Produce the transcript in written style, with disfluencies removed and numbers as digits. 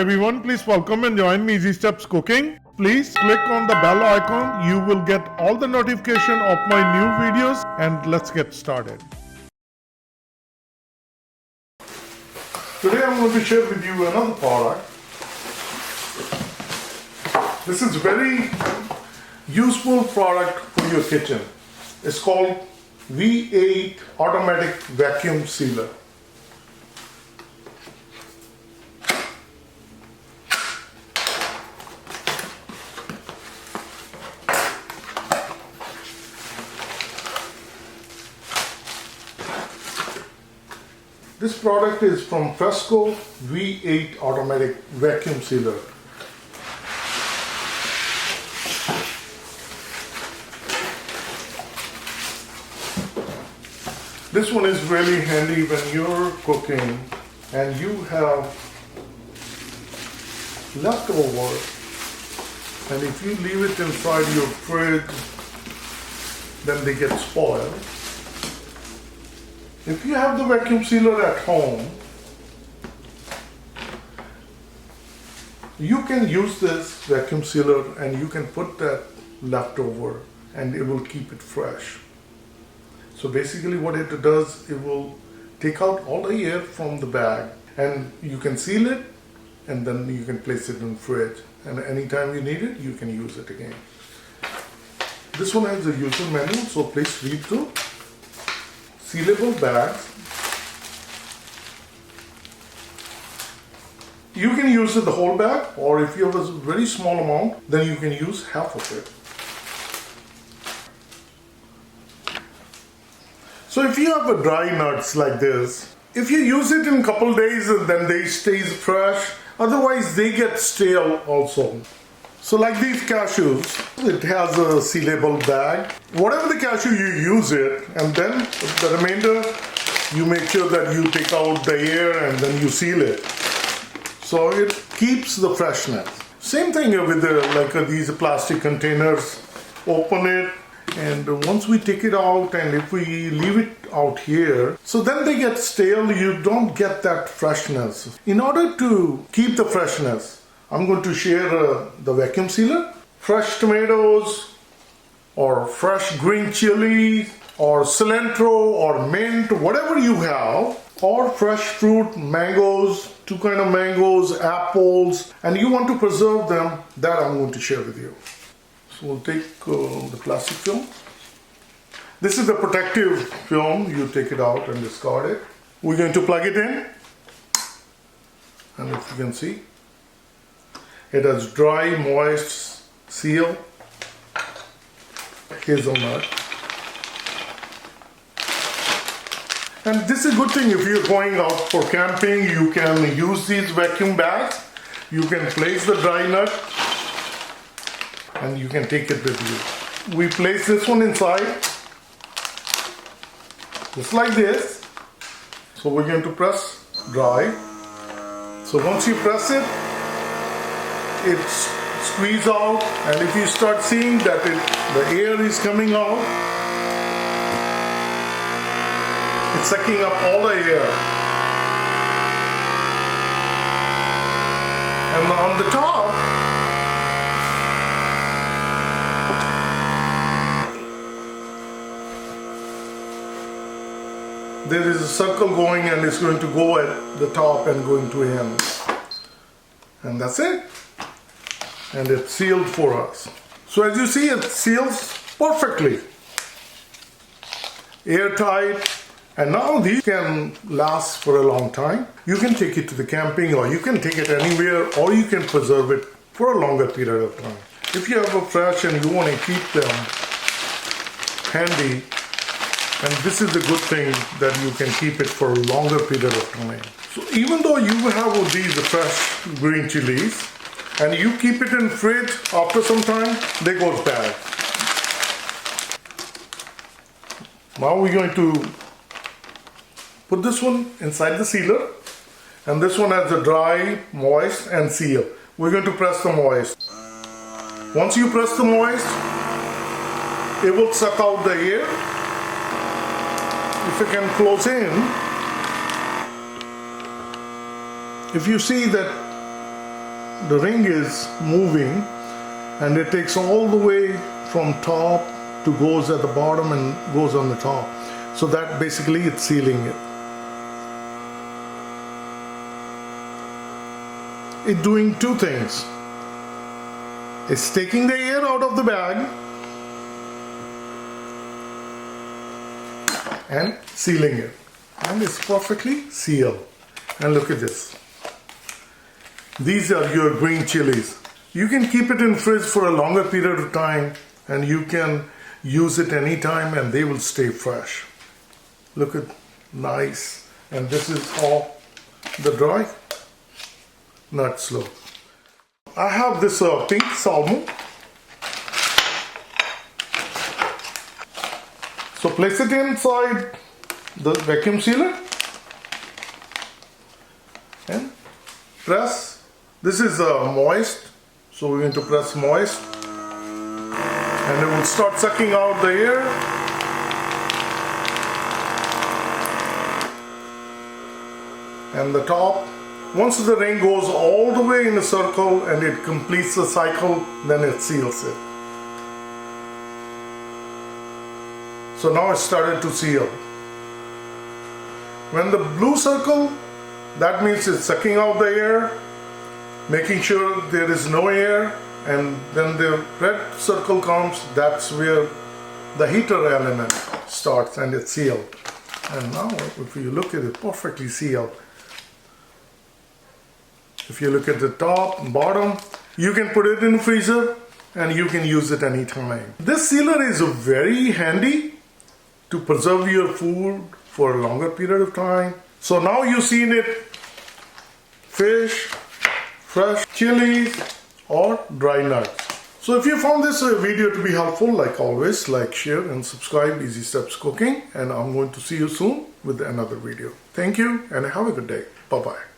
everyone, please welcome and join me Easy Steps Cooking. Please click on the bell icon. You will get all the notification of my new videos, and let's get started. Today I'm going to share with you another product. This is very useful product for your kitchen. It's called V8 Automatic Vacuum Sealer. This product is from FRESKO V8 Automatic Vacuum Sealer. This one is really handy when you're cooking and you have leftover, and if you leave it inside your fridge, then they get spoiled. If you have the vacuum sealer at home, you can use this vacuum sealer and you can put that leftover and it will keep it fresh. So basically what it does, it will take out all the air from the bag and you can seal it, and then you can place it in the fridge, and anytime you need it, you can use it again. This one has a user manual, so please read through. Sealable bags. You can use the whole bag, or if you have a very small amount, then you can use half of it. So if you have a dry nuts like this, if you use it in a couple days, then they stay fresh. Otherwise, they get stale also. So like these cashews, it has a sealable bag. Whatever the cashew you use it, and then the remainder, you make sure that you take out the air and then you seal it. So it keeps the freshness. Same thing with these plastic containers. Open it, and once we take it out, and if we leave it out here, so then they get stale, you don't get that freshness. In order to keep the freshness, I'm going to share the vacuum sealer. Fresh tomatoes, or fresh green chili, or cilantro, or mint, whatever you have, or fresh fruit, mangoes, two kind of mangoes, apples, and you want to preserve them, that I'm going to share with you. So we'll take the plastic film. This is the protective film. You take it out and discard it. We're going to plug it in, and if you can see, it has dry, moist seal, hazelnut. And this is a good thing if you're going out for camping, you can use these vacuum bags. You can place the dry nut and you can take it with you. We place this one inside, just like this. So we're going to press dry. So once you press it, it squeezes out, and if you start seeing that the air is coming out, it's sucking up all the air. And on the top, there is a circle going, and it's going to go at the top and going to end. And that's it. And it's sealed for us. So as you see, it seals perfectly. Airtight. And now these can last for a long time. You can take it to the camping, or you can take it anywhere, or you can preserve it for a longer period of time. If you have a fresh and you want to keep them handy, and this is the good thing that you can keep it for a longer period of time. So even though you have these fresh green chilies, and you keep it in fridge, after some time, they go bad. Now we're going to put this one inside the sealer, and this one has a dry, moist, and seal. We're going to press the moist. Once you press the moist, it will suck out the air. If you can close in, if you see that the ring is moving and it takes all the way from top to goes at the bottom and goes on the top. So that basically it's sealing it. It's doing two things. It's taking the air out of the bag and sealing it. And it's perfectly sealed. And look at this. These are your green chilies. You can keep it in fridge for a longer period of time and you can use it anytime and they will stay fresh. Look at nice. And this is all the dry nuts. Look. I have this pink salmon. So place it inside the vacuum sealer and press. This is moist, so we're going to press moist and it will start sucking out the air. And the top, once the ring goes all the way in a circle and it completes the cycle, then it seals it. So now it started to seal. When the blue circle, that means it's sucking out the air, making sure there is no air, and then the red circle comes, that's where the heater element starts and it's sealed. And now if you look at it, perfectly sealed. If you look at the top and bottom, you can put it in the freezer and you can use it anytime. This sealer is very handy to preserve your food for a longer period of time. So now you've seen it, fish, fresh chilies or dry nuts. So if you found this video to be helpful, like always, like, share and subscribe. Easy Steps Cooking, and I'm going to see you soon with another video. Thank you and have a good day. Bye-bye.